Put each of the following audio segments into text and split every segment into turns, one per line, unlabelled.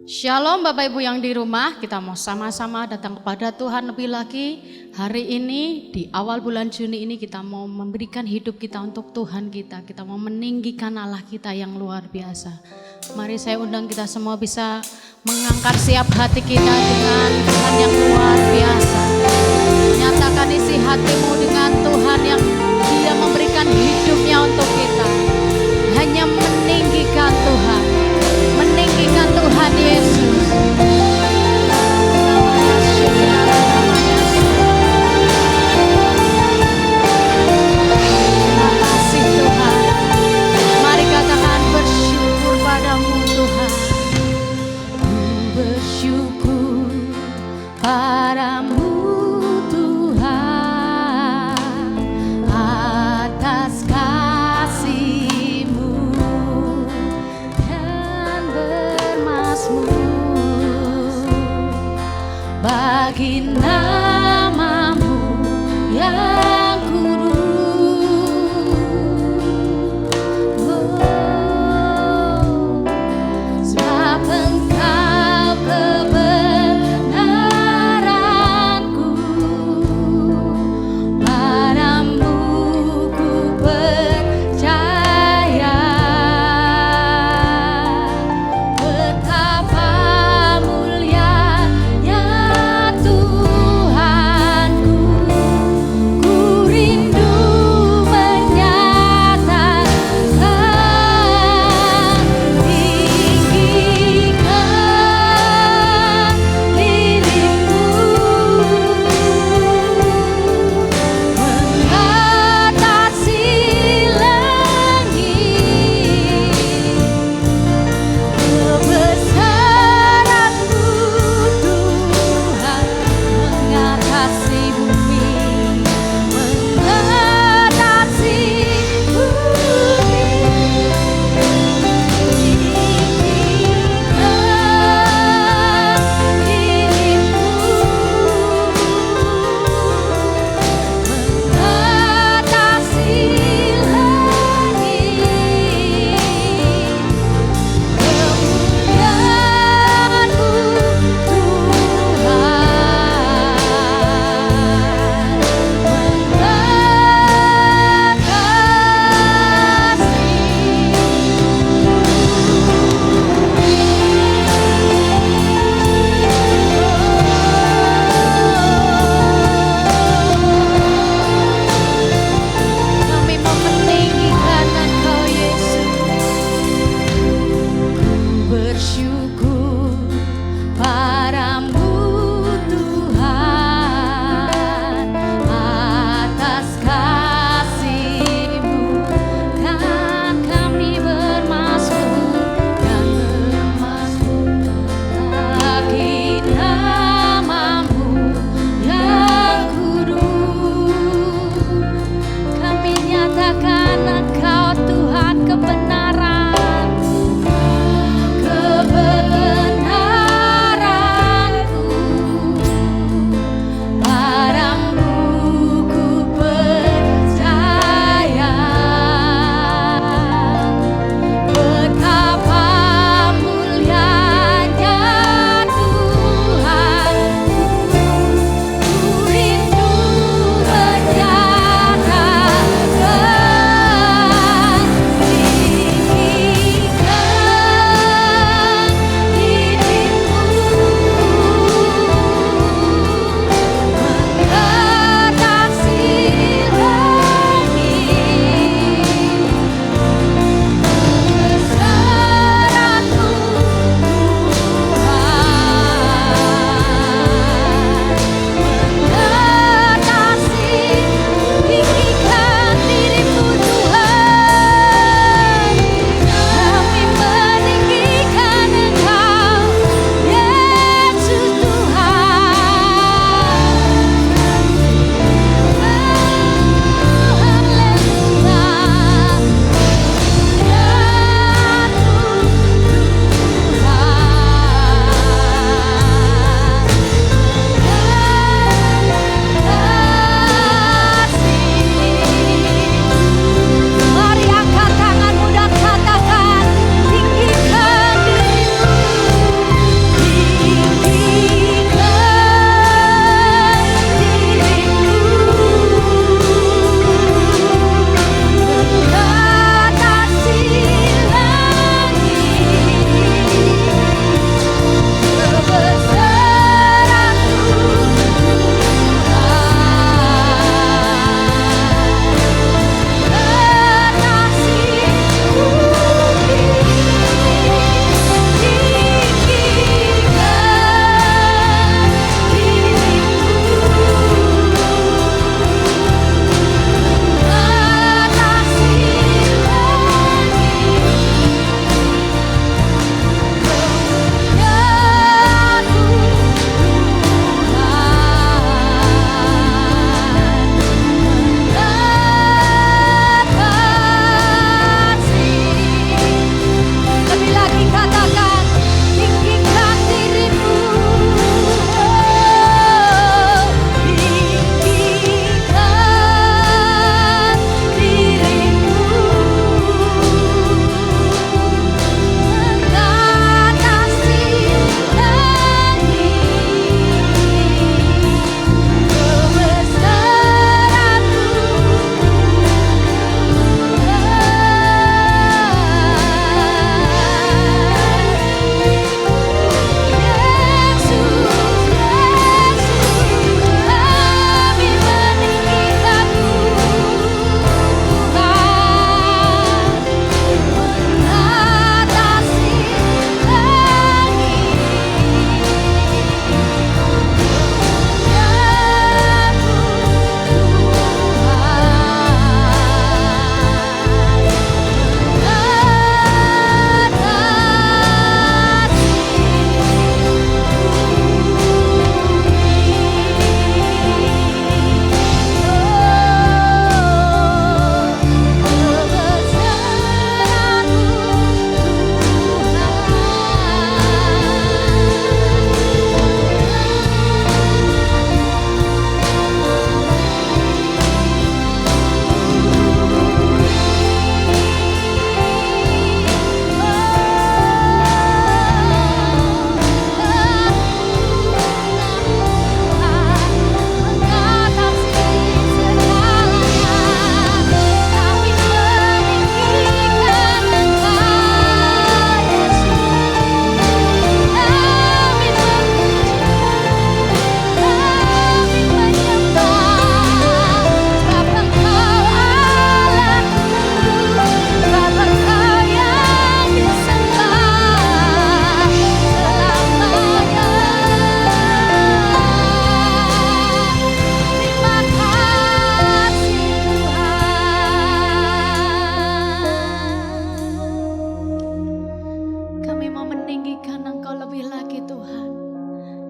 Shalom Bapak Ibu yang di rumah, kita mau sama-sama datang kepada Tuhan lebih lagi. Hari ini di awal bulan Juni ini kita mau memberikan hidup kita untuk Tuhan kita. Kita mau meninggikan Allah kita yang luar biasa. Mari saya undang kita semua bisa mengangkat siap hati kita dengan Tuhan yang luar biasa. Nyatakan isi hatimu dengan Tuhan yang Dia memberikan hidupnya untuk kita. Hanya meninggikan Tuhan, meninggikan Tuhan Yesus. Terima kasih Tuhan. Mari katakan bersyukur padamu Tuhan. Bersyukur padamu Tuhan atas kasih-Mu dan bermasmur bagi nama-Mu yang kudus. Sebab Engkau kebenaranku, padamu ku percaya. Betapa mulianya Tuhanku, ku rindu menyatakan tinggikan dirimu mengatasi langit. Kebesaran-Mu Tuhan mengatasi bumi, mengatasi bumi. Tinggikan dirimu mengatasi langit. Kemuliaan-Mu kami mau meninggikan Engkau Yesus. Bersyukur padamu Tuhan atas kasih-Mu, kan kami bermasmur dan bermasmur bagi nama-Mu yang kudus. Kami nyatakan Engkau Tuhan kebenaran, kebenaran.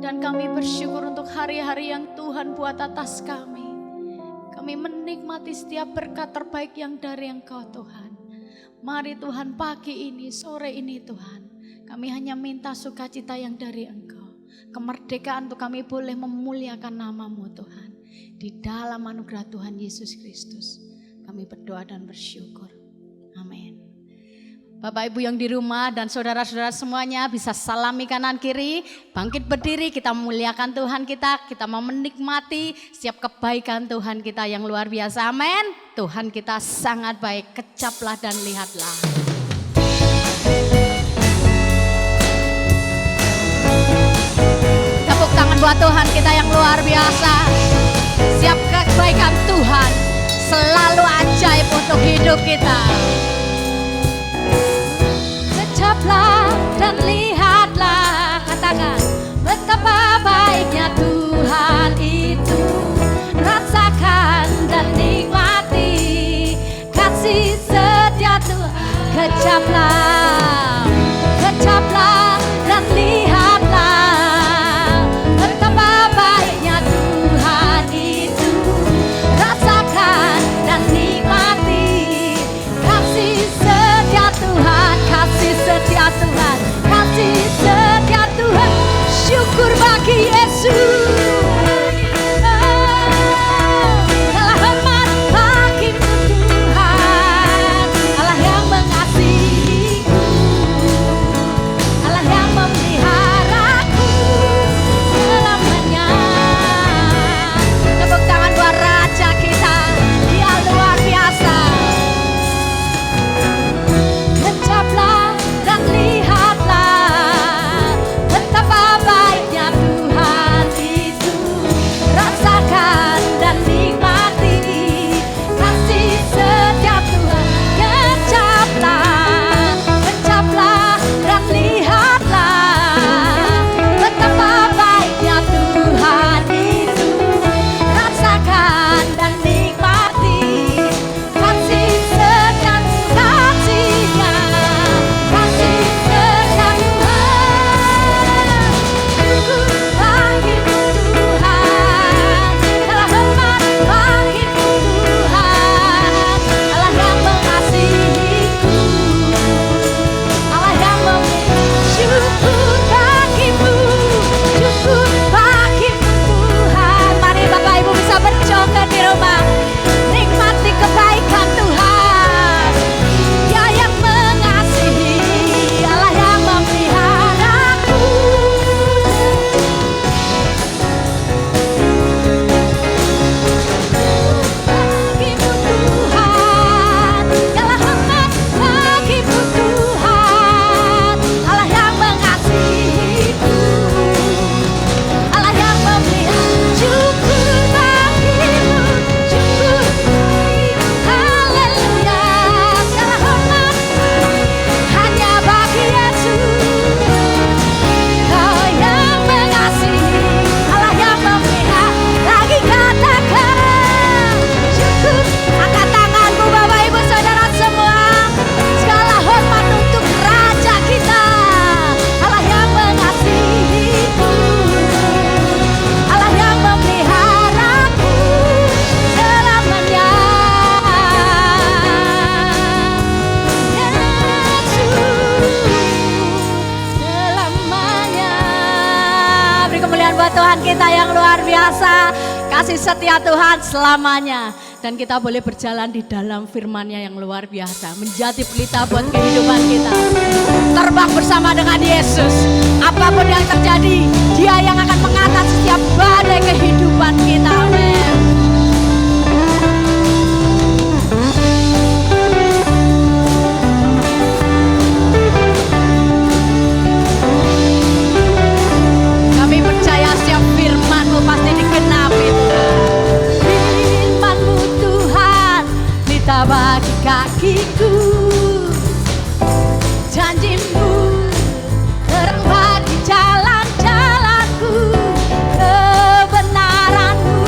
Dan kami bersyukur untuk hari-hari yang Tuhan buat atas kami. Kami menikmati setiap berkat terbaik yang dari Engkau Tuhan. Mari Tuhan pagi ini, sore ini Tuhan, kami hanya minta sukacita yang dari Engkau. Kemerdekaan untuk kami boleh memuliakan nama-Mu Tuhan. Di dalam anugerah Tuhan Yesus Kristus kami berdoa dan bersyukur. Amin. Bapak Ibu yang di rumah dan saudara-saudara semuanya bisa salami kanan kiri, bangkit berdiri, kita memuliakan Tuhan kita mau menikmati setiap kebaikan Tuhan kita yang luar biasa. Amin. Tuhan kita sangat baik, kecaplah dan lihatlah. Tepuk tangan buat Tuhan kita yang luar biasa. Setiap kebaikan Tuhan selalu ajaib untuk hidup kita. Kecaplah dan lihatlah, katakan betapa baiknya Tuhan itu. Rasakan dan nikmati kasih setia Tuhan. Kecaplah, kecaplah dan lihatlah betapa baiknya Tuhan itu. Rasakan dan nikmati kasih setia Tuhan, kasih setia Tuhan, kasih setia Tuhan. Syukur bagi Yesus. Segala hormat bagimu Tuhan, Allah yang mengasihiku, Allah yang memeliharaku selamanya. Tepuk tangan buat Raja kita, Dia luar biasa. Kecaplah dan lihatlah betapa baiknya Tuhan itu. Rasakan dan nikmati kasih setia Tuhan. Kecaplah, kecaplah dan lihatlah betapa baiknya Tuhan itu. Rasakan dan nikmati kasih setia, kasihnya, kasih setia Tuhan. Syukur bagimu Tuhan, segala hormat bagimu Tuhan, Allah yang mengasihiku, Allah yang syukur bagimu, syukur bagimu Tuhan. Mari Bapak Ibu bisa berjoget di rumah, nikmati kebaikan Tuhan. Dia yang mengasihi, Allah yang memeliharaku. Bagimu Tuhan, segala hormat bagimu Tuhan, Allah yang mengasihiku, Allah yang memelihara. Syukur bagimu, syukur bagimu, haleluya. Segala hormat hanya bagi Yesus. Kau yang mengasihi, Allah yang memelihara. Lagi katakan syukur. Angkat tanganmu Bapak Ibu Saudara semua. Segala hormat untuk Raja kita, Allah yang mengasihiku, Allah yang memeliharaku selamanya. Yesus selamanya. Beri kemuliaan buat Tuhan kita yang luar biasa. Kasih setia Tuhan selamanya. Dan kita boleh berjalan di dalam firman-Nya yang luar biasa, menjadi pelita buat kehidupan kita. Terbang bersama dengan Yesus. Apapun yang terjadi, Dia yang akan mengatasi setiap badai kehidupan kita. Amin. Kami percaya setiap firman-Mu pasti digenapi. Firman-Mu Tuhan, pelita bagi kakiku. Janji-Mu terang bagi jalan-jalanku. Kebenaran-Mu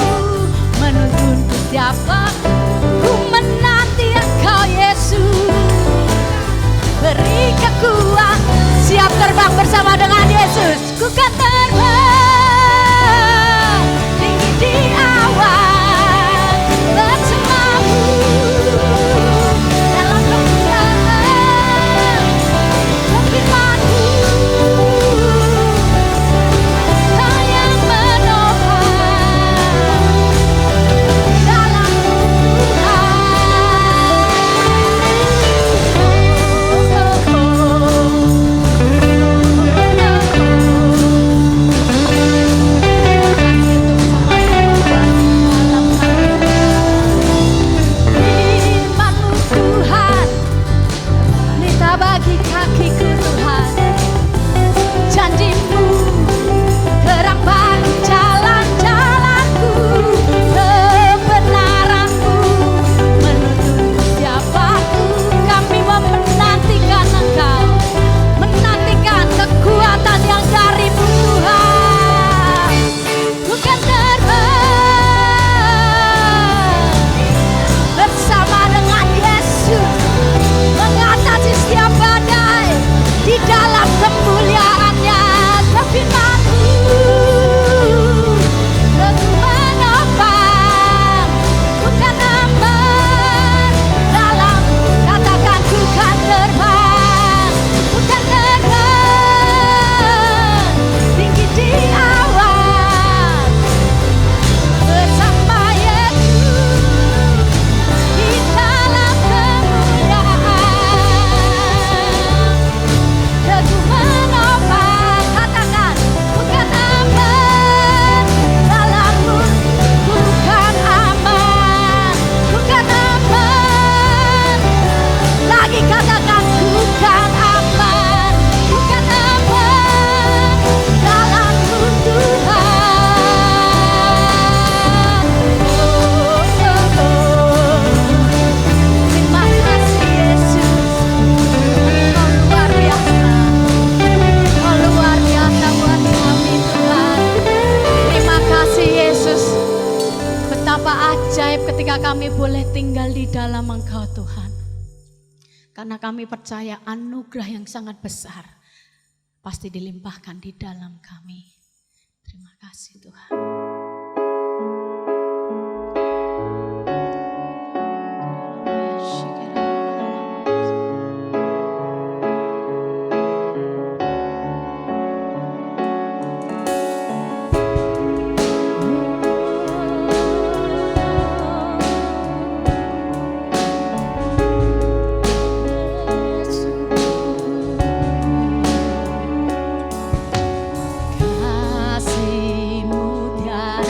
ketika kami boleh tinggal di dalam Engkau Tuhan. Karena kami percaya anugerah yang sangat besar pasti dilimpahkan di dalam kami. Terima kasih Tuhan.
Kasih-Mu tiada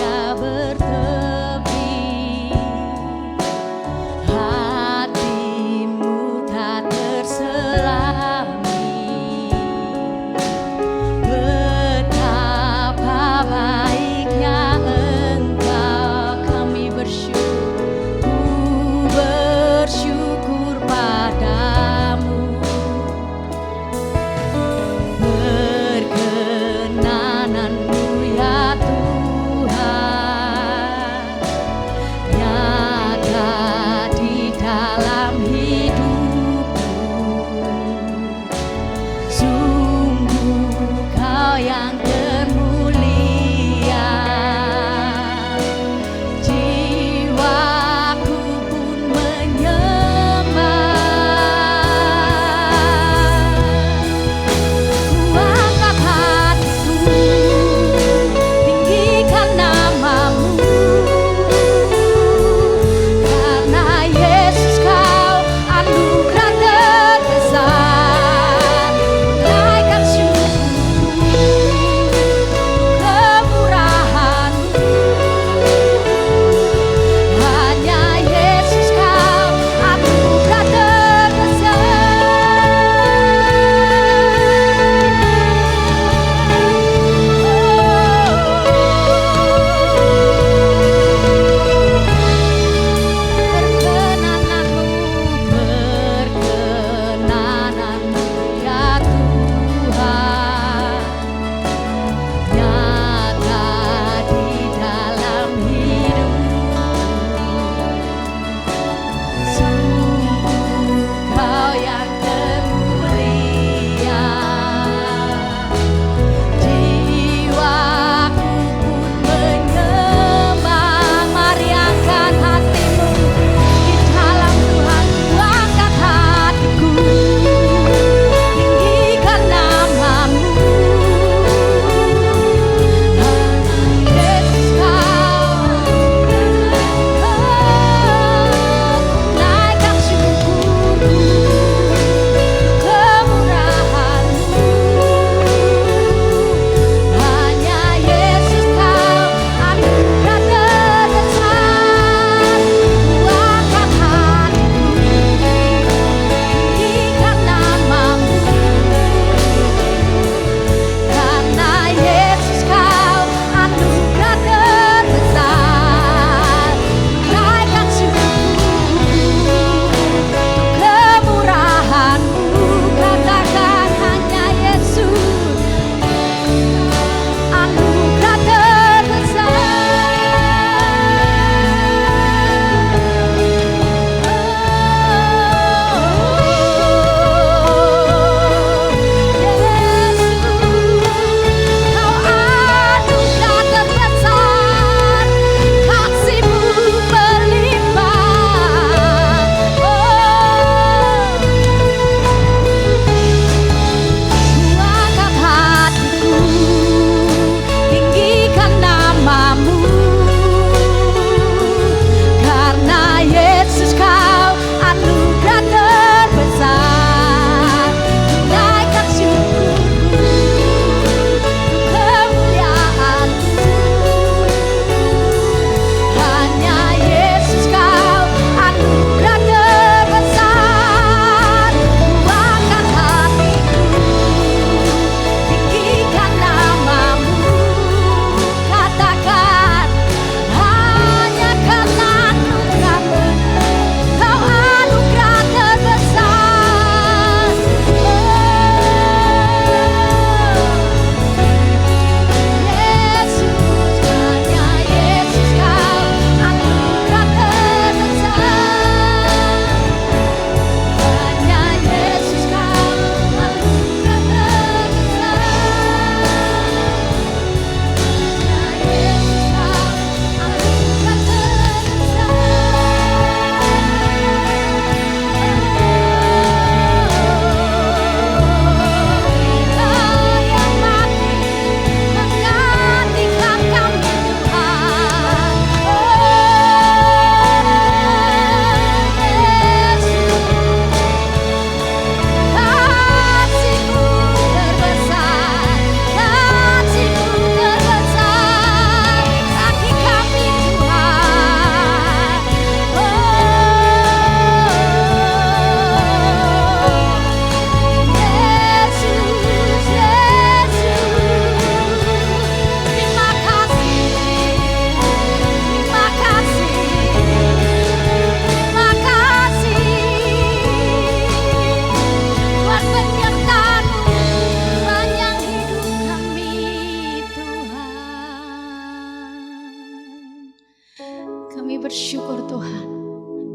Kami bersyukur Tuhan.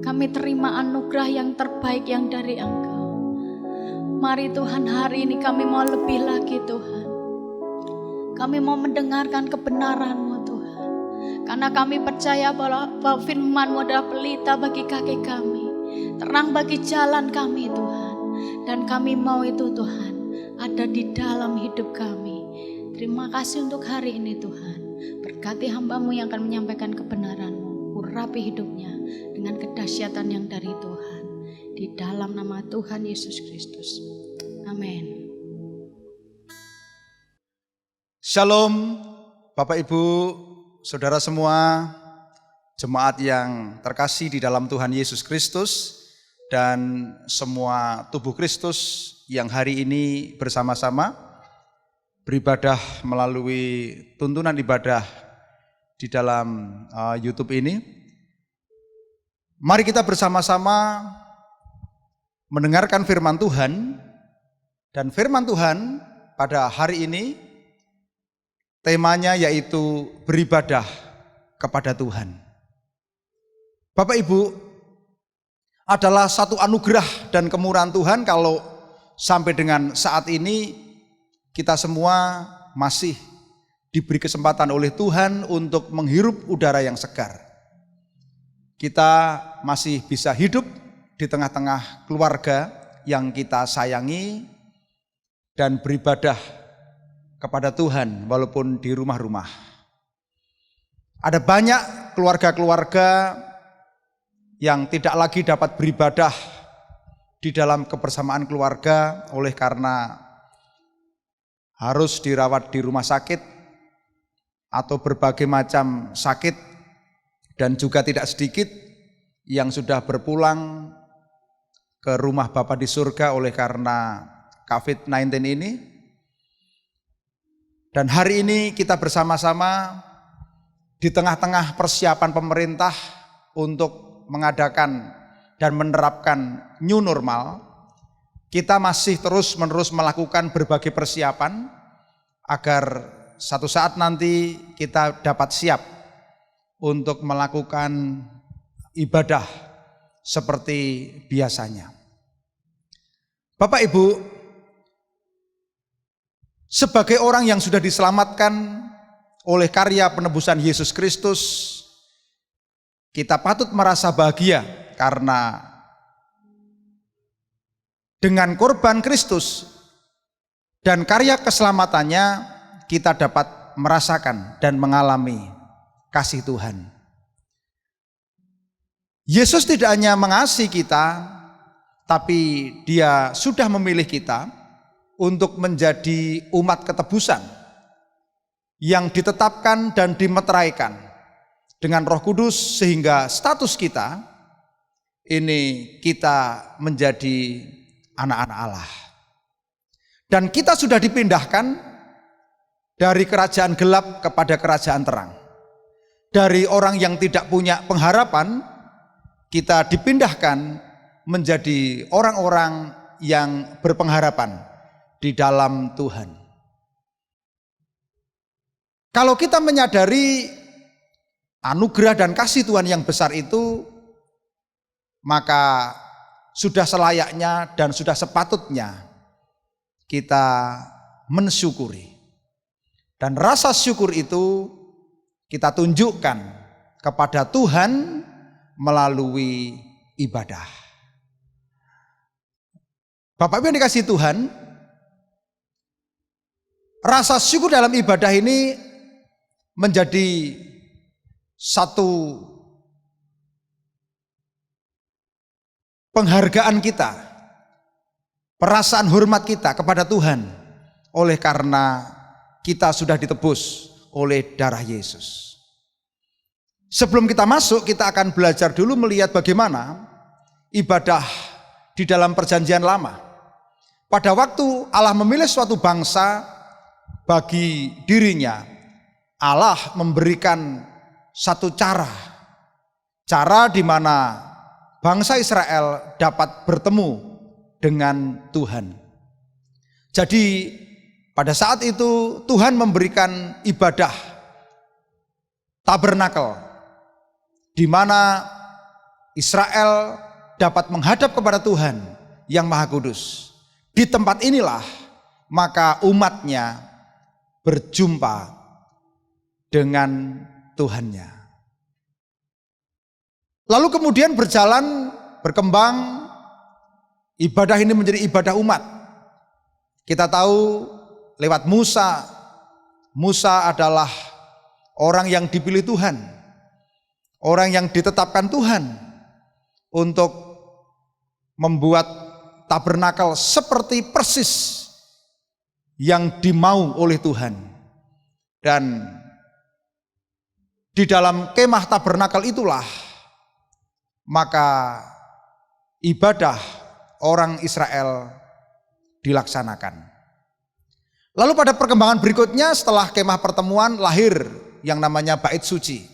Kami terima anugerah yang terbaik yang dari Engkau. Mari Tuhan, hari ini kami mau lebih lagi Tuhan. Kami mau mendengarkan kebenaran-Mu Tuhan. Karena kami percaya bahwa firman-Mu adalah pelita bagi kaki kami, terang bagi jalan kami Tuhan. Dan kami mau itu Tuhan ada di dalam hidup kami. Terima kasih untuk hari ini Tuhan. Berkati hamba-Mu yang akan menyampaikan kebenaran-Mu. Urapi hidupnya dengan kedahsyatan yang dari Tuhan. Di dalam nama Tuhan Yesus Kristus. Amin.
Shalom Bapak Ibu, Saudara semua, jemaat yang terkasih di dalam Tuhan Yesus Kristus, dan semua tubuh Kristus yang hari ini bersama-sama beribadah melalui tuntunan ibadah di dalam YouTube ini. Mari kita bersama-sama mendengarkan firman Tuhan, dan firman Tuhan pada hari ini temanya yaitu beribadah kepada Tuhan. Bapak Ibu, adalah satu anugerah dan kemurahan Tuhan kalau sampai dengan saat ini kita semua masih diberi kesempatan oleh Tuhan untuk menghirup udara yang segar. Kita masih bisa hidup di tengah-tengah keluarga yang kita sayangi dan beribadah kepada Tuhan walaupun di rumah-rumah. Ada banyak keluarga-keluarga yang tidak lagi dapat beribadah di dalam kebersamaan keluarga oleh karena harus dirawat di rumah sakit atau berbagai macam sakit, dan juga tidak sedikit yang sudah berpulang ke rumah Bapa di surga oleh karena COVID-19 ini. Dan hari ini kita bersama-sama di tengah-tengah persiapan pemerintah untuk mengadakan dan menerapkan new normal, kita masih terus-menerus melakukan berbagai persiapan agar satu saat nanti kita dapat siap untuk melakukan ibadah seperti biasanya. Bapak Ibu, sebagai orang yang sudah diselamatkan oleh karya penebusan Yesus Kristus, kita patut merasa bahagia karena dengan korban Kristus dan karya keselamatannya kita dapat merasakan dan mengalami kasih Tuhan. Yesus tidak hanya mengasihi kita, tapi Dia sudah memilih kita untuk menjadi umat ketebusan yang ditetapkan dan dimeteraikan dengan Roh Kudus, sehingga status kita ini kita menjadi anak-anak Allah. Dan kita sudah dipindahkan dari kerajaan gelap kepada kerajaan terang. Dari orang yang tidak punya pengharapan, kita dipindahkan menjadi orang-orang yang berpengharapan di dalam Tuhan. Kalau kita menyadari anugerah dan kasih Tuhan yang besar itu, maka sudah selayaknya dan sudah sepatutnya kita mensyukuri. Dan rasa syukur itu kita tunjukkan kepada Tuhan melalui ibadah. Bapak Ibu yang dikasihi Tuhan, rasa syukur dalam ibadah ini menjadi satu penghargaan kita, perasaan hormat kita kepada Tuhan oleh karena kita sudah ditebus oleh darah Yesus. Sebelum kita masuk, kita akan belajar dulu melihat bagaimana ibadah di dalam perjanjian lama. Pada waktu Allah memilih suatu bangsa bagi dirinya, Allah memberikan satu cara di mana bangsa Israel dapat bertemu dengan Tuhan. Jadi pada saat itu Tuhan memberikan ibadah tabernakel di mana Israel dapat menghadap kepada Tuhan yang Maha Kudus. Di tempat inilah maka umatnya berjumpa dengan Tuhannya. Lalu kemudian berkembang ibadah ini menjadi ibadah umat. Kita tahu lewat Musa. Musa adalah orang yang dipilih Tuhan, orang yang ditetapkan Tuhan untuk membuat tabernakel seperti persis yang dimau oleh Tuhan. Dan di dalam kemah tabernakel itulah maka ibadah orang Israel dilaksanakan. Lalu pada perkembangan berikutnya setelah kemah pertemuan lahir yang namanya Bait Suci.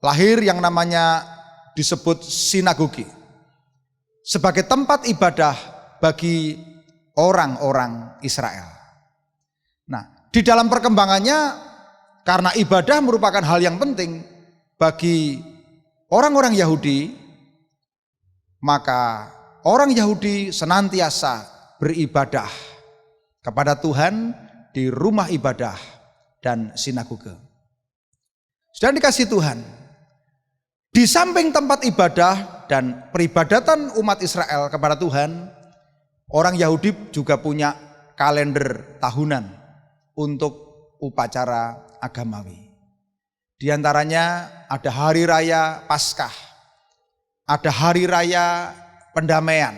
Lahir yang namanya disebut sinagoge sebagai tempat ibadah bagi orang-orang Israel. Nah, di dalam perkembangannya karena ibadah merupakan hal yang penting bagi orang-orang Yahudi, maka orang Yahudi senantiasa beribadah kepada Tuhan di rumah ibadah dan sinagoge. Sudah dikasih Tuhan, di samping tempat ibadah dan peribadatan umat Israel kepada Tuhan, orang Yahudi juga punya kalender tahunan untuk upacara agamawi. Di antaranya ada hari raya Paskah, ada hari raya pendamaian,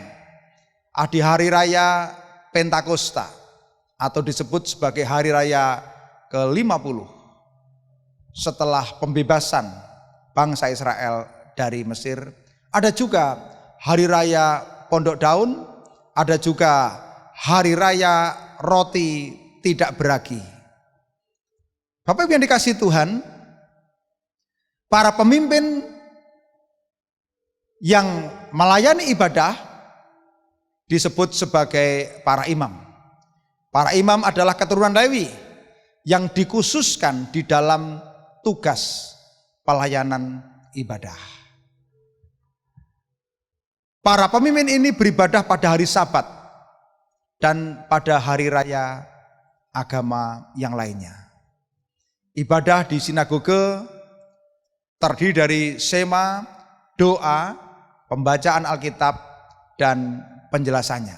ada hari raya Pentakosta, atau disebut sebagai hari raya ke-50 setelah pembebasan bangsa Israel dari Mesir. Ada juga hari raya Pondok Daun, ada juga hari raya roti tidak beragi. Bapak Ibu yang dikasihi Tuhan, para pemimpin yang melayani ibadah disebut sebagai para imam. Para imam adalah keturunan Lewi yang dikhususkan di dalam tugas pelayanan ibadah. Para pemimpin ini beribadah pada hari Sabat dan pada hari raya agama yang lainnya. Ibadah di sinagoge terdiri dari sema, doa, pembacaan Alkitab, dan penjelasannya.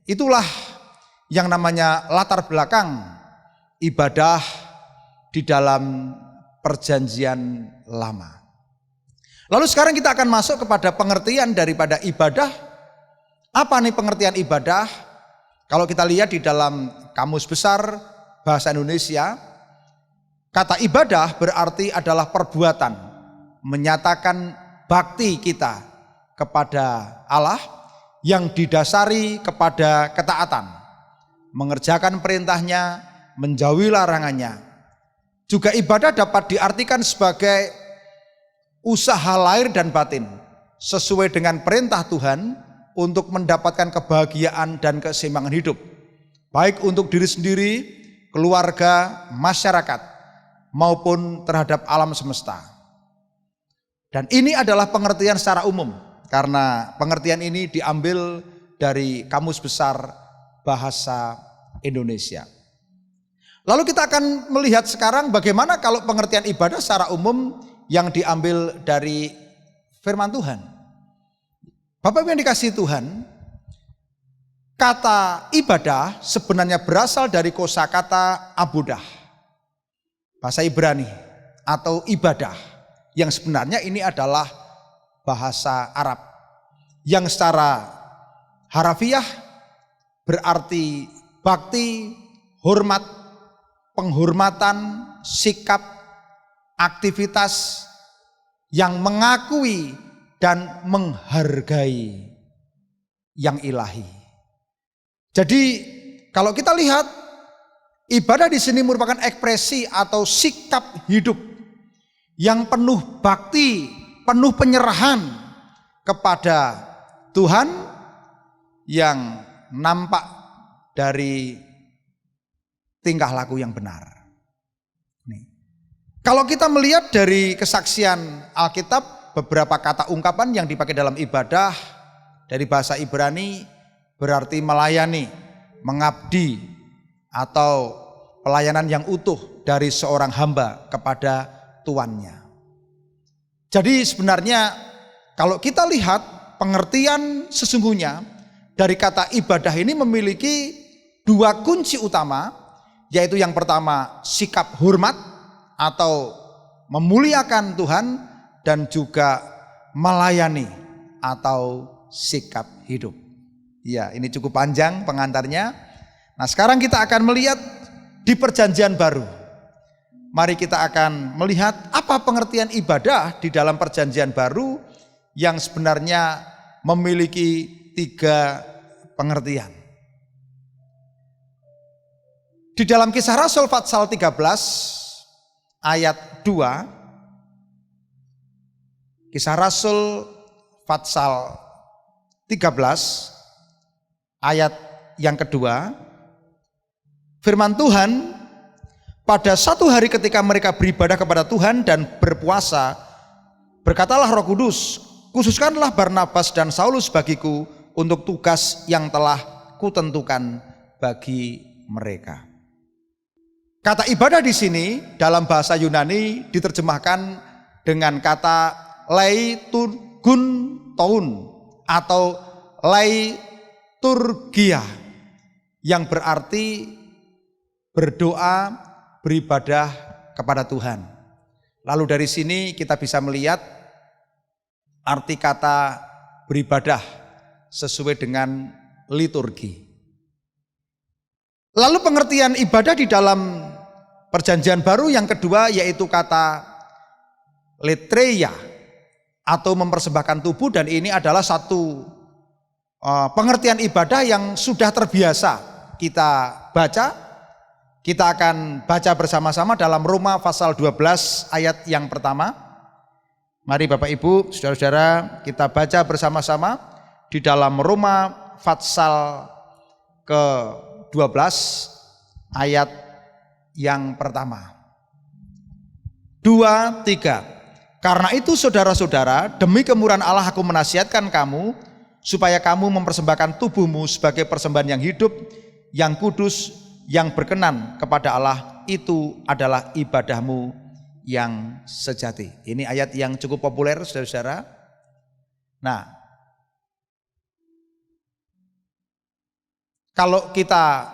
Itulah yang namanya latar belakang ibadah di dalam perjanjian lama. Lalu sekarang kita akan masuk kepada pengertian daripada ibadah. Apa nih pengertian ibadah? Kalau kita lihat di dalam Kamus Besar Bahasa Indonesia, kata ibadah berarti adalah perbuatan menyatakan bakti kita kepada Allah yang didasari kepada ketaatan, mengerjakan perintahnya, menjauhi larangannya. Juga ibadah dapat diartikan sebagai usaha lahir dan batin sesuai dengan perintah Tuhan untuk mendapatkan kebahagiaan dan keseimbangan hidup, baik untuk diri sendiri, keluarga, masyarakat, maupun terhadap alam semesta. Dan ini adalah pengertian secara umum, karena pengertian ini diambil dari Kamus Besar Bahasa Indonesia. Lalu kita akan melihat sekarang bagaimana kalau pengertian ibadah secara umum yang diambil dari firman Tuhan. Bapak yang dikasihi Tuhan, kata ibadah sebenarnya berasal dari kosakata abudah, bahasa Ibrani, atau ibadah, yang sebenarnya ini adalah bahasa Arab, yang secara harafiah berarti bakti, hormat, penghormatan, sikap, aktivitas yang mengakui dan menghargai yang ilahi. Jadi kalau kita lihat, ibadah di sini merupakan ekspresi atau sikap hidup yang penuh bakti, penuh penyerahan kepada Tuhan yang nampak dari tingkah laku yang benar. Nih. Kalau kita melihat dari kesaksian Alkitab, beberapa kata ungkapan yang dipakai dalam ibadah dari bahasa Ibrani berarti melayani, mengabdi, atau pelayanan yang utuh dari seorang hamba kepada tuannya. Jadi sebenarnya kalau kita lihat pengertian sesungguhnya dari kata ibadah ini memiliki dua kunci utama, yaitu yang pertama sikap hormat atau memuliakan Tuhan, dan juga melayani atau sikap hidup. Ya, ini cukup panjang pengantarnya. Nah, sekarang kita akan melihat di Perjanjian Baru. Mari kita akan melihat apa pengertian ibadah di dalam Perjanjian Baru yang sebenarnya memiliki tiga pengertian. Di dalam Kisah Rasul pasal 13 ayat 2, Kisah Rasul pasal 13 ayat yang kedua, firman Tuhan, pada satu hari ketika mereka beribadah kepada Tuhan dan berpuasa, berkatalah Roh Kudus, khususkanlah Barnabas dan Saulus bagiku untuk tugas yang telah kutentukan bagi mereka. Kata ibadah di sini dalam bahasa Yunani diterjemahkan dengan kata leiturgun toun atau leiturgia yang berarti berdoa, beribadah kepada Tuhan. Lalu dari sini kita bisa melihat arti kata beribadah sesuai dengan liturgi. Lalu pengertian ibadah di dalam Perjanjian Baru yang kedua yaitu kata letreia atau mempersembahkan tubuh, dan ini adalah satu pengertian ibadah yang sudah terbiasa kita baca. Kita akan baca bersama-sama dalam Roma pasal 12 ayat yang pertama. Mari Bapak Ibu, saudara-saudara, kita baca bersama-sama di dalam Roma pasal ke-12 ayat yang pertama. 2, 3. Karena itu saudara-saudara, demi kemurahan Allah aku menasihatkan kamu supaya kamu mempersembahkan tubuhmu sebagai persembahan yang hidup, yang kudus, yang berkenan kepada Allah, itu adalah ibadahmu yang sejati. Ini ayat yang cukup populer, saudara-saudara. Nah, kalau kita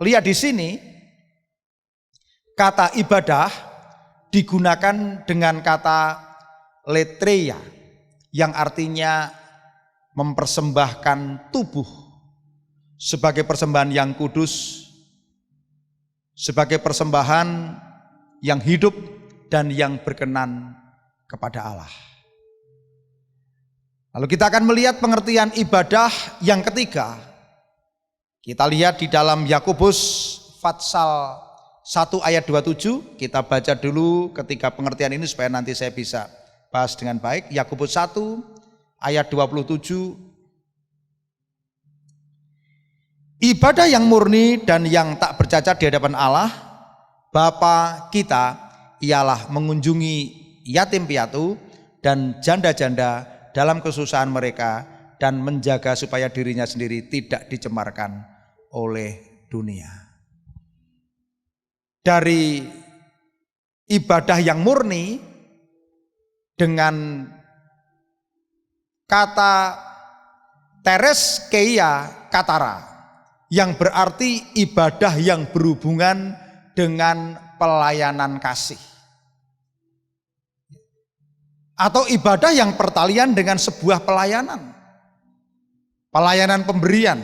lihat di sini, kata ibadah digunakan dengan kata letreia yang artinya mempersembahkan tubuh sebagai persembahan yang kudus, sebagai persembahan yang hidup dan yang berkenan kepada Allah. Lalu kita akan melihat pengertian ibadah yang ketiga. Kita lihat di dalam Yakobus pasal 1 ayat 27, kita baca dulu ketika pengertian ini supaya nanti saya bisa bahas dengan baik. Yakobus 1 ayat 27. Ibadah yang murni dan yang tak bercacat di hadapan Allah Bapa kita ialah mengunjungi yatim piatu dan janda-janda dalam kesusahan mereka dan menjaga supaya dirinya sendiri tidak dicemarkan oleh dunia. Dari ibadah yang murni dengan kata tereskeia katara yang berarti ibadah yang berhubungan dengan pelayanan kasih, atau ibadah yang pertalian dengan sebuah pelayanan pemberian.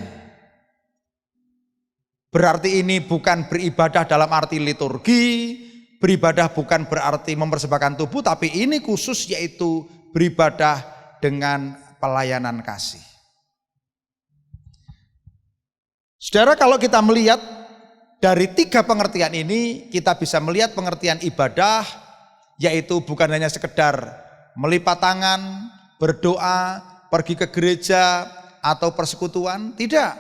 Berarti ini bukan beribadah dalam arti liturgi, beribadah bukan berarti mempersembahkan tubuh, tapi ini khusus yaitu beribadah dengan pelayanan kasih. Saudara, kalau kita melihat dari tiga pengertian ini, kita bisa melihat pengertian ibadah yaitu bukan hanya sekedar melipat tangan, berdoa, pergi ke gereja atau persekutuan, tidak.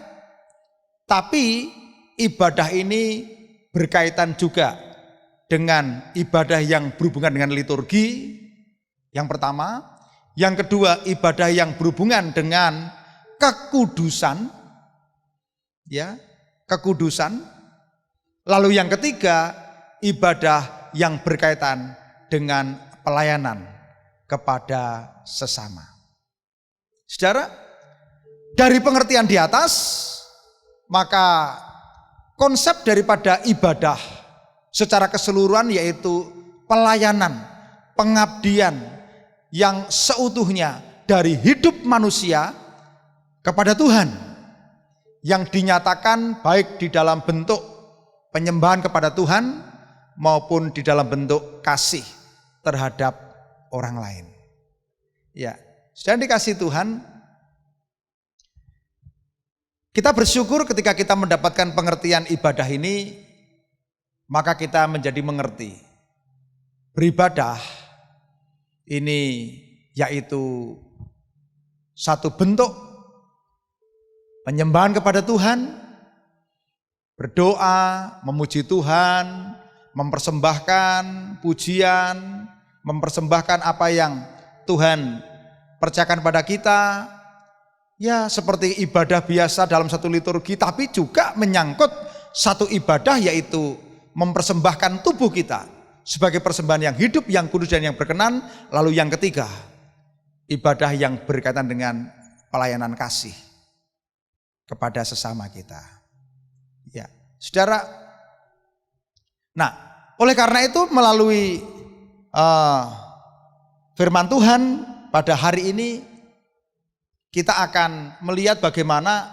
Tapi ibadah ini berkaitan juga dengan ibadah yang berhubungan dengan liturgi, yang pertama. Yang kedua, ibadah yang berhubungan dengan kekudusan, ya, kekudusan. Lalu yang ketiga, ibadah yang berkaitan dengan pelayanan kepada sesama. Saudara, dari pengertian di atas, maka konsep daripada ibadah secara keseluruhan yaitu pelayanan, pengabdian yang seutuhnya dari hidup manusia kepada Tuhan, yang dinyatakan baik di dalam bentuk penyembahan kepada Tuhan maupun di dalam bentuk kasih terhadap orang lain. Ya, sedang dikasih Tuhan, kita bersyukur ketika kita mendapatkan pengertian ibadah ini, maka kita menjadi mengerti beribadah ini yaitu satu bentuk penyembahan kepada Tuhan, berdoa, memuji Tuhan, mempersembahkan pujian, mempersembahkan apa yang Tuhan percayakan pada kita, ya seperti ibadah biasa dalam satu liturgi, tapi juga menyangkut satu ibadah yaitu mempersembahkan tubuh kita sebagai persembahan yang hidup, yang kudus dan yang berkenan. Lalu yang ketiga, ibadah yang berkaitan dengan pelayanan kasih kepada sesama kita. Ya, saudara. Nah, oleh karena itu melalui firman Tuhan pada hari ini kita akan melihat bagaimana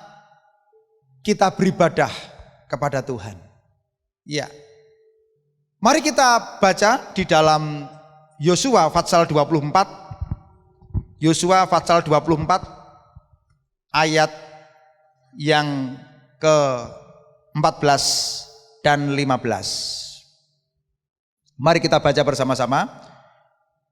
kita beribadah kepada Tuhan. Ya. Mari kita baca di dalam Yosua pasal 24. Yosua pasal 24 ayat yang ke-14 dan 15. Mari kita baca bersama-sama.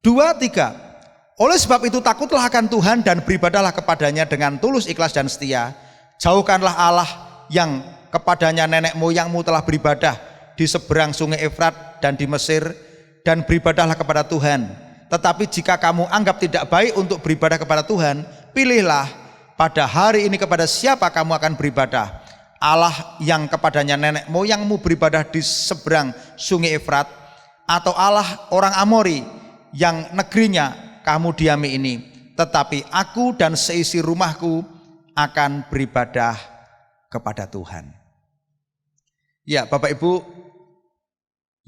2, 3. Oleh sebab itu takutlah akan Tuhan dan beribadahlah kepadanya dengan tulus, ikhlas dan setia. Jauhkanlah Allah yang kepadanya nenek moyangmu telah beribadah di seberang sungai Efrat dan di Mesir, dan beribadahlah kepada Tuhan. Tetapi jika kamu anggap tidak baik untuk beribadah kepada Tuhan, pilihlah pada hari ini kepada siapa kamu akan beribadah. Allah yang kepadanya nenek moyangmu beribadah di seberang sungai Efrat, atau Allah orang Amori yang negerinya kamu diami ini. Tetapi aku dan seisi rumahku akan beribadah kepada Tuhan. Ya, Bapak Ibu,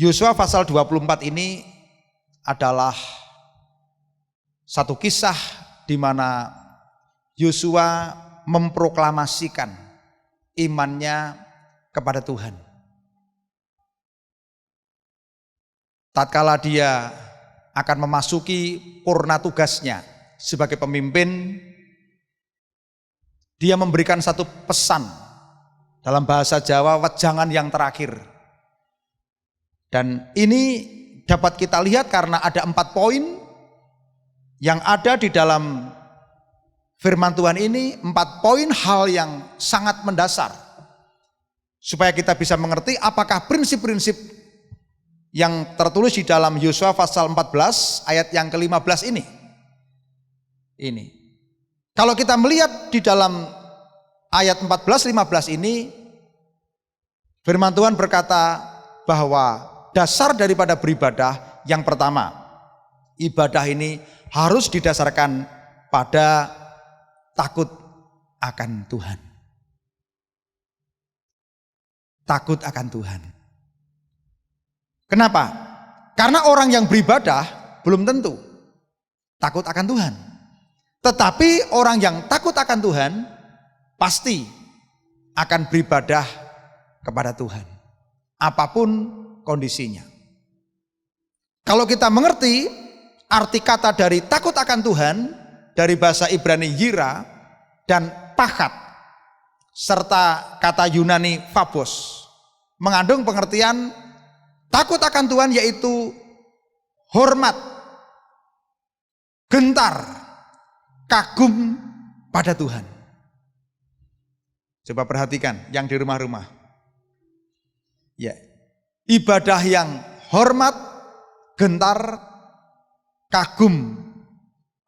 Yosua pasal 24 ini adalah satu kisah di mana Yosua memproklamasikan imannya kepada Tuhan. Tatkala dia akan memasuki purna tugasnya sebagai pemimpin, dia memberikan satu pesan dalam bahasa Jawa, wejangan yang terakhir. Dan ini dapat kita lihat karena ada 4 poin yang ada di dalam firman Tuhan ini, 4 poin hal yang sangat mendasar supaya kita bisa mengerti apakah prinsip-prinsip yang tertulis di dalam Yosua pasal 14 ayat yang ke-15 ini. Kalau kita melihat di dalam ayat 14-15 ini, firman Tuhan berkata bahwa dasar daripada beribadah yang pertama, ibadah ini harus didasarkan pada takut akan Tuhan. Takut akan Tuhan. Kenapa? Karena orang yang beribadah belum tentu takut akan Tuhan. Tetapi orang yang takut akan Tuhan pasti akan beribadah kepada Tuhan, apapun kondisinya. Kalau kita mengerti arti kata dari takut akan Tuhan dari bahasa Ibrani yira dan pakat serta kata Yunani phobos, mengandung pengertian takut akan Tuhan yaitu hormat, gentar, kagum pada Tuhan. Coba perhatikan yang di rumah-rumah. Ya, ibadah yang hormat, gentar, kagum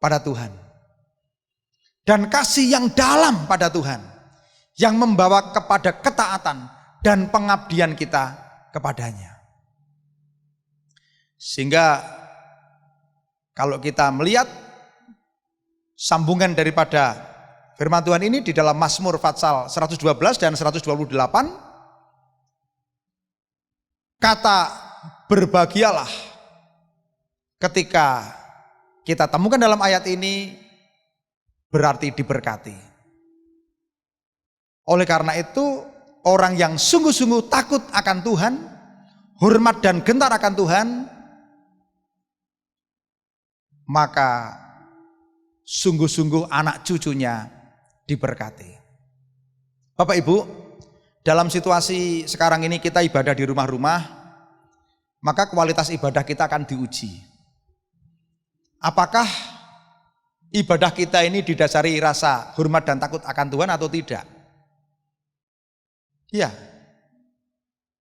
pada Tuhan. Dan kasih yang dalam pada Tuhan, yang membawa kepada ketaatan dan pengabdian kita kepadanya. Sehingga kalau kita melihat sambungan daripada firman Tuhan ini di dalam Mazmur pasal 112 dan 128, kata berbahagialah ketika kita temukan dalam ayat ini berarti diberkati. Oleh karena itu, orang yang sungguh-sungguh takut akan Tuhan, hormat dan gentar akan Tuhan, maka sungguh-sungguh anak cucunya diberkati. Bapak Ibu, dalam situasi sekarang ini kita ibadah di rumah-rumah, maka kualitas ibadah kita akan diuji. Apakah ibadah kita ini didasari rasa hormat dan takut akan Tuhan atau tidak? Ya,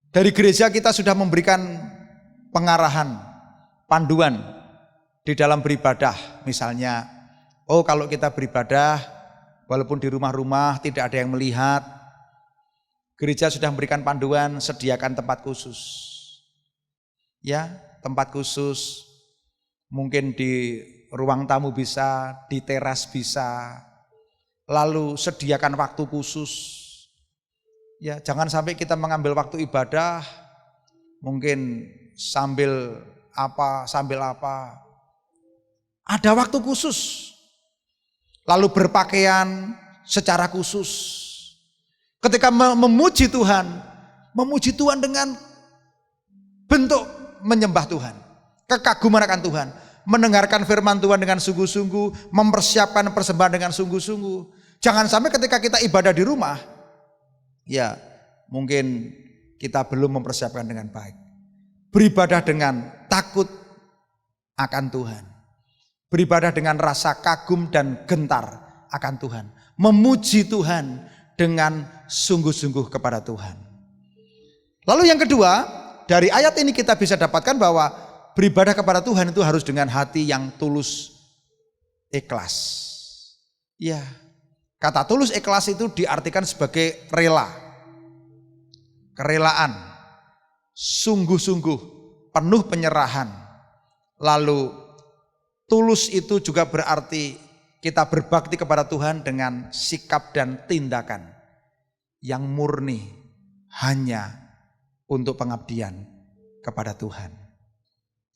dari gereja kita sudah memberikan pengarahan, panduan di dalam beribadah. Misalnya, kalau kita beribadah walaupun di rumah-rumah tidak ada yang melihat, gereja sudah memberikan panduan, sediakan tempat khusus. Ya, tempat khusus, mungkin di ruang tamu bisa, di teras bisa, lalu sediakan waktu khusus. Ya, jangan sampai kita mengambil waktu ibadah mungkin sambil apa. Ada waktu khusus. Lalu berpakaian secara khusus. Ketika memuji Tuhan dengan bentuk menyembah Tuhan, kekaguman akan Tuhan, mendengarkan firman Tuhan dengan sungguh-sungguh, mempersiapkan persembahan dengan sungguh-sungguh. Jangan sampai ketika kita ibadah di rumah, ya mungkin kita belum mempersiapkan dengan baik. Beribadah dengan takut akan Tuhan. Beribadah dengan rasa kagum dan gentar akan Tuhan. Memuji Tuhan dengan sungguh-sungguh kepada Tuhan. Lalu yang kedua, dari ayat ini kita bisa dapatkan bahwa beribadah kepada Tuhan itu harus dengan hati yang tulus, ikhlas. Ya, kata tulus ikhlas itu diartikan sebagai rela, kerelaan, sungguh-sungguh, penuh penyerahan. Lalu tulus itu juga berarti kita berbakti kepada Tuhan dengan sikap dan tindakan yang murni hanya untuk pengabdian kepada Tuhan.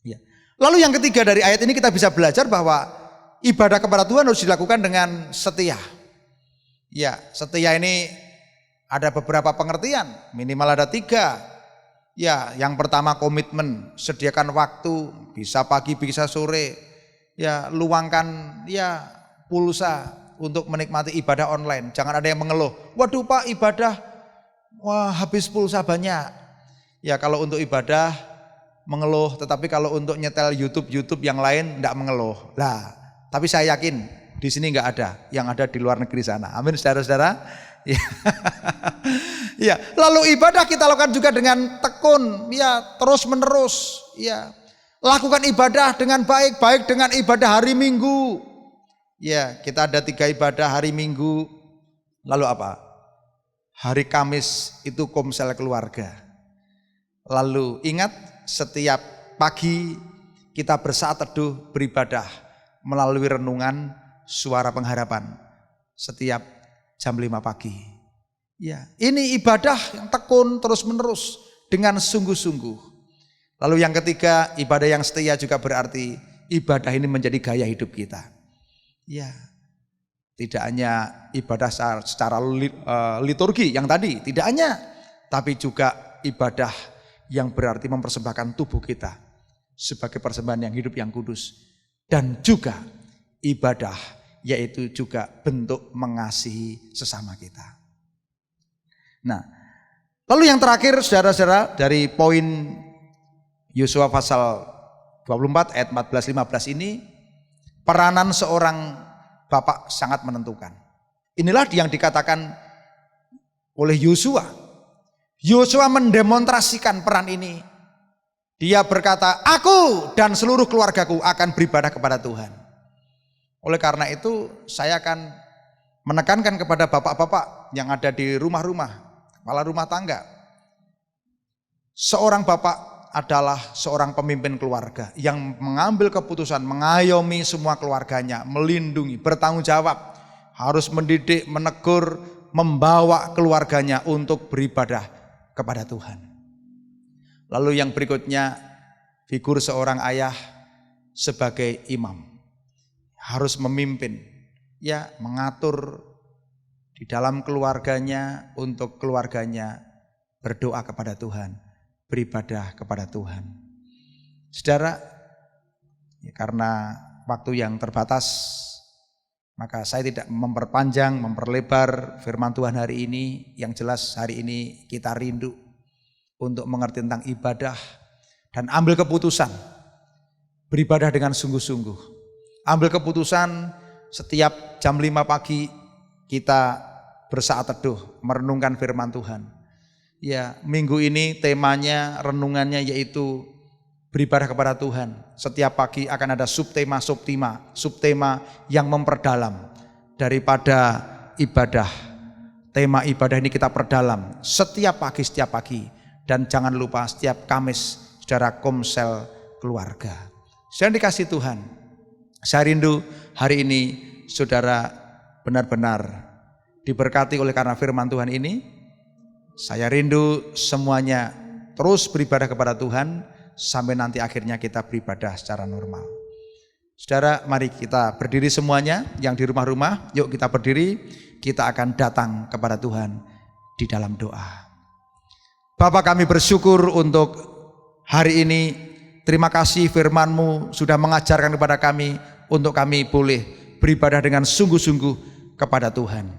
Ya. Lalu yang ketiga dari ayat ini kita bisa belajar bahwa ibadah kepada Tuhan harus dilakukan dengan setia. Ya, setia ini ada beberapa pengertian, minimal ada 3. Ya, yang pertama komitmen, sediakan waktu, bisa pagi bisa sore. Ya, luangkan ya pulsa untuk menikmati ibadah online. Jangan ada yang mengeluh, waduh Pak ibadah, wah habis pulsa banyak. Ya, kalau untuk ibadah mengeluh, tetapi kalau untuk nyetel YouTube yang lain enggak mengeluh. Lah, tapi saya yakin di sini enggak ada, yang ada di luar negeri sana. Amin saudara-saudara. Ya. Ya, lalu ibadah kita lakukan juga dengan tekun, ya terus menerus, ya. Lakukan ibadah dengan baik dengan ibadah hari Minggu. Ya, kita ada 3 ibadah hari Minggu. Lalu apa? Hari Kamis itu komsel keluarga. Lalu ingat, setiap pagi kita bersaat teduh beribadah melalui renungan suara pengharapan setiap jam 5 pagi. Ya, ini ibadah yang tekun terus menerus dengan sungguh-sungguh. Lalu yang ketiga, ibadah yang setia juga berarti ibadah ini menjadi gaya hidup kita. Ya, tidak hanya ibadah secara liturgi yang tadi, tidak hanya, tapi juga ibadah yang berarti mempersembahkan tubuh kita sebagai persembahan yang hidup yang kudus. Dan juga ibadah yaitu juga bentuk mengasihi sesama kita. Nah, lalu yang terakhir saudara-saudara dari poin Yosua pasal 24 ayat 14-15 ini, peranan seorang bapak sangat menentukan. Inilah yang dikatakan oleh Yosua. Yosua mendemonstrasikan peran ini Dia berkata, aku dan seluruh keluargaku akan beribadah kepada Tuhan. Oleh karena itu saya akan menekankan kepada bapak-bapak yang ada di rumah-rumah, kepala rumah tangga. Seorang bapak adalah seorang pemimpin keluarga yang mengambil keputusan, mengayomi semua keluarganya, melindungi, bertanggung jawab, harus mendidik, menegur, membawa keluarganya untuk beribadah kepada Tuhan. Lalu yang berikutnya, figur seorang ayah sebagai imam. Harus memimpin, ya mengatur di dalam keluarganya, untuk keluarganya berdoa kepada Tuhan, beribadah kepada Tuhan. Saudara, ya karena waktu yang terbatas, maka saya tidak memperpanjang, memperlebar firman Tuhan hari ini. Yang jelas hari ini kita rindu untuk mengerti tentang ibadah dan ambil keputusan beribadah dengan sungguh-sungguh. Ambil keputusan setiap jam 5 pagi kita bersaat teduh merenungkan firman Tuhan. Ya, minggu ini temanya, renungannya yaitu beribadah kepada Tuhan. Setiap pagi akan ada subtema yang memperdalam daripada ibadah. Tema ibadah ini kita perdalam setiap pagi. Dan jangan lupa setiap Kamis saudara komsel keluarga. Saudara dikasih Tuhan, saya rindu hari ini saudara benar-benar diberkati oleh karena firman Tuhan ini. Saya rindu semuanya terus beribadah kepada Tuhan sampai nanti akhirnya kita beribadah secara normal. Saudara, mari kita berdiri semuanya yang di rumah-rumah. Yuk kita berdiri, kita akan datang kepada Tuhan di dalam doa. Bapa, kami bersyukur untuk hari ini. Terima kasih firman-Mu sudah mengajarkan kepada kami untuk kami boleh beribadah dengan sungguh-sungguh kepada Tuhan.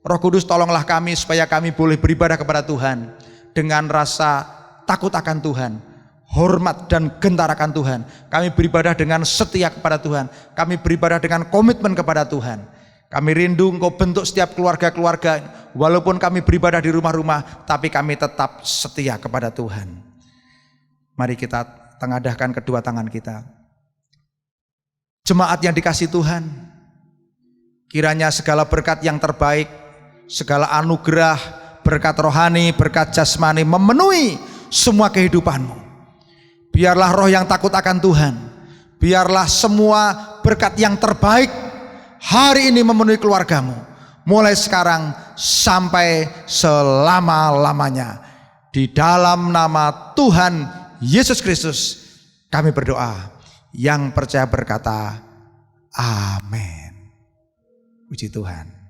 Roh Kudus, tolonglah kami supaya kami boleh beribadah kepada Tuhan dengan rasa takut akan Tuhan, hormat dan gentar akan Tuhan. Kami beribadah dengan setia kepada Tuhan. Kami beribadah dengan komitmen kepada Tuhan. Kami rindu Engkau bentuk setiap keluarga-keluarga, walaupun kami beribadah di rumah-rumah, tapi kami tetap setia kepada Tuhan. Mari kita tengadahkan kedua tangan kita. Jemaat yang dikasih Tuhan, kiranya segala berkat yang terbaik, segala anugerah, berkat rohani, berkat jasmani memenuhi semua kehidupanmu. Biarlah roh yang takut akan Tuhan, biarlah semua berkat yang terbaik hari ini memenuhi keluargamu, mulai sekarang sampai selama-lamanya. Di dalam nama Tuhan Yesus Kristus kami berdoa. Yang percaya berkata amin. Puji Tuhan.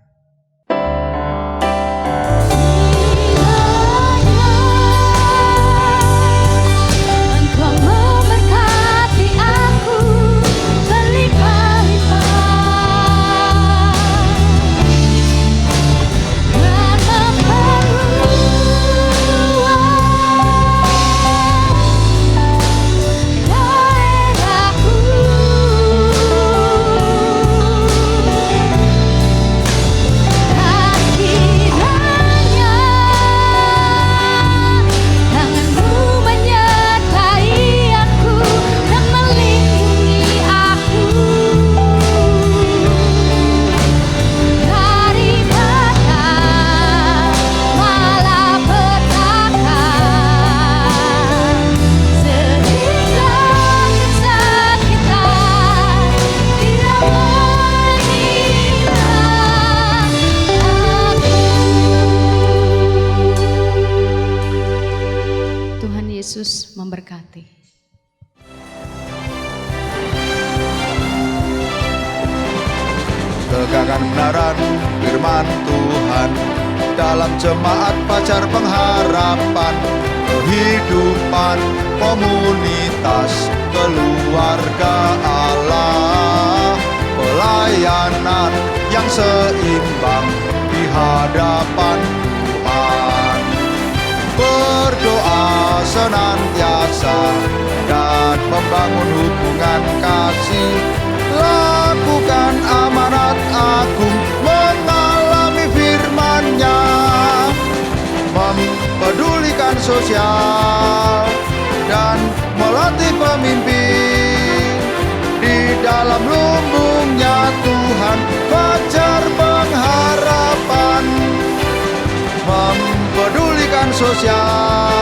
Yesus memberkati.
Tegakkan kebenaran firman Tuhan dalam jemaat Fajar Pengharapan, kehidupan komunitas keluarga Allah, pelayanan yang seimbang di hadapan Tuhan. Berdoa senantiasa dan membangun hubungan kasih, lakukan amanat agung, mengalami firman-Nya, mempedulikan sosial dan latih pemimpin. Di dalam lumbungnya Tuhan fajar pengharapan, mempedulikan sosial.